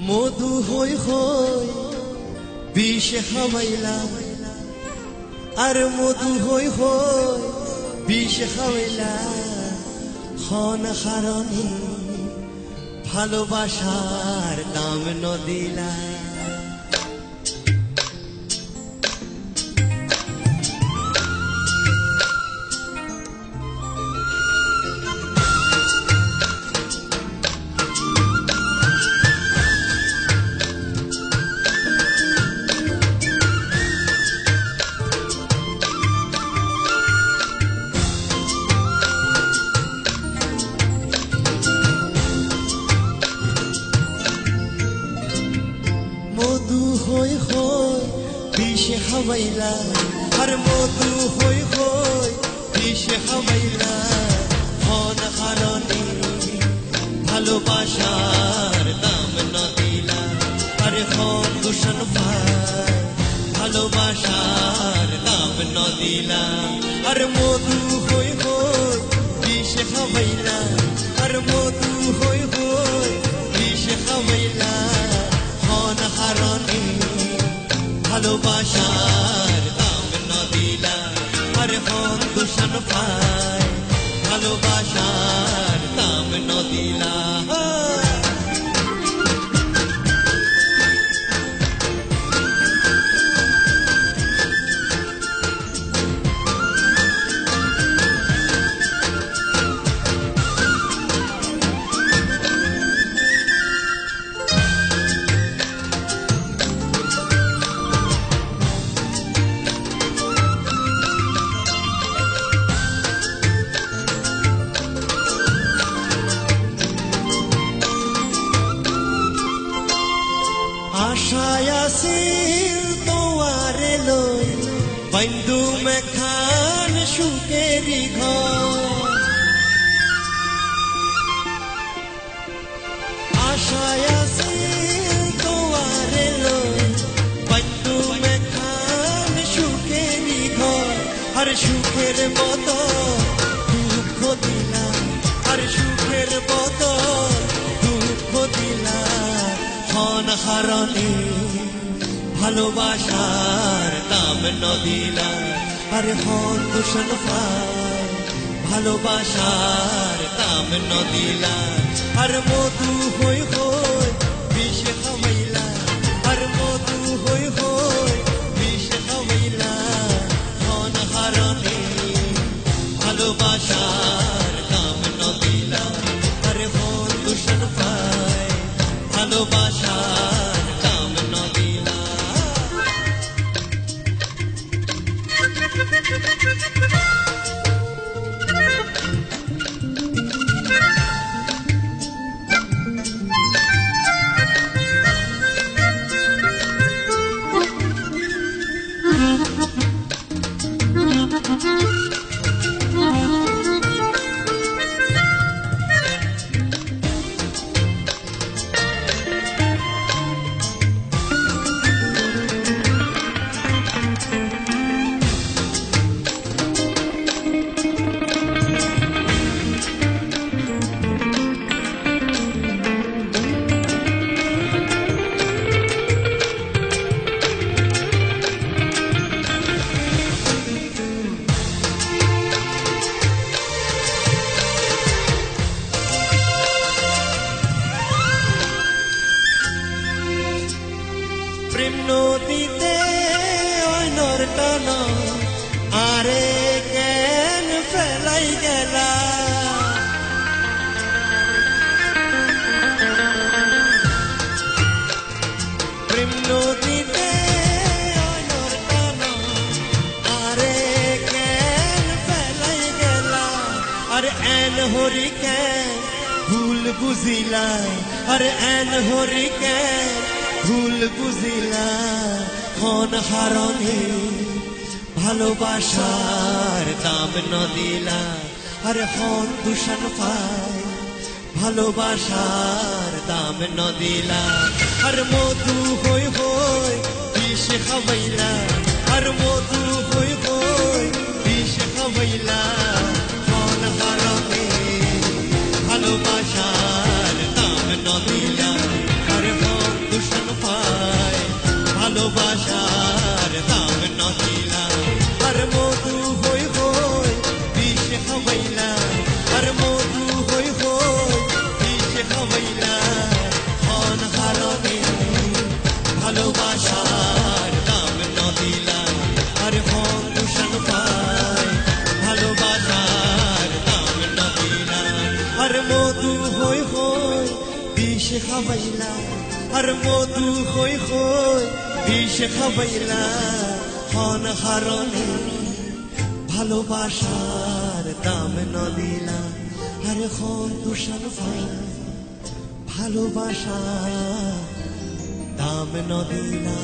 মধু হই হই বিষ খাওয়াইলা আর মধু হই হই বিষ খাওয়াইলা খন হারণী ভালোবাসার দাম নদিলা মধু হই হই বিষ খাওয়াইলা আর মধু হই হই বিষ খাওয়াইলা খন হারণী ভালোবাসার দাম নদিলা আরে খন দূষণ পায় ভালোবাসার দাম নদিলা আর মধু হই হই বিষ খাওয়াইলা আর মধু হই হই বিষ খাওয়াইলা হারণী ভালোবাসার দাম নদিলা আর হন দূষণ পায় ভালোবাসার দাম নদিলা আশায় আছিল তোয়ারে লই বন্ধু মেখান সুকেরি ঘর আশায় আছিল তোয়ারে লই বন্ধু মেখান সুকেরি ঘর আর সুখের বদল দুঃখ দিলা আর সুখের বদল দুঃখ দিলা খন হারণী ভালোবাসার দাম নদিলা আরে হন দূষণ পায় ভালোবাসার দাম নদিলা আর মধু হই হই বিষ খাওয়াইলা আর মধু হই হই বিষ খাওয়াইলা খন হারণী ভালোবাসার দাম নদিলা আরে হন দূষণ পায় ভালোবাসার দাম নদিলা প্রেম নদীতে অনর টান আরে কেন ফেলাই গেলা প্রেম নদীতে অনর টান আরে কেন ফেলাই গেলা আরে এন হরি কেন ভুল বুঝিলা আরে এন হরি কেন ভুল বুঝিলা খন হারণী ভালোবাসার দাম নদিলা আরে হন দূষণ পায় ভালোবাসার দাম নদিলা আর মধু হই হই বিষ খাওয়াইলা আর মধু হই হই বিষ খাওয়াইলা খন হারণী ভালোবাসার খাবাইলা আর মধু হই হই বিষ খাবাইলা হন হারণে ভালোবাসার দাম নদিলা আর হন তুষার ফাইলা ভালোবাসা দাম নদিলা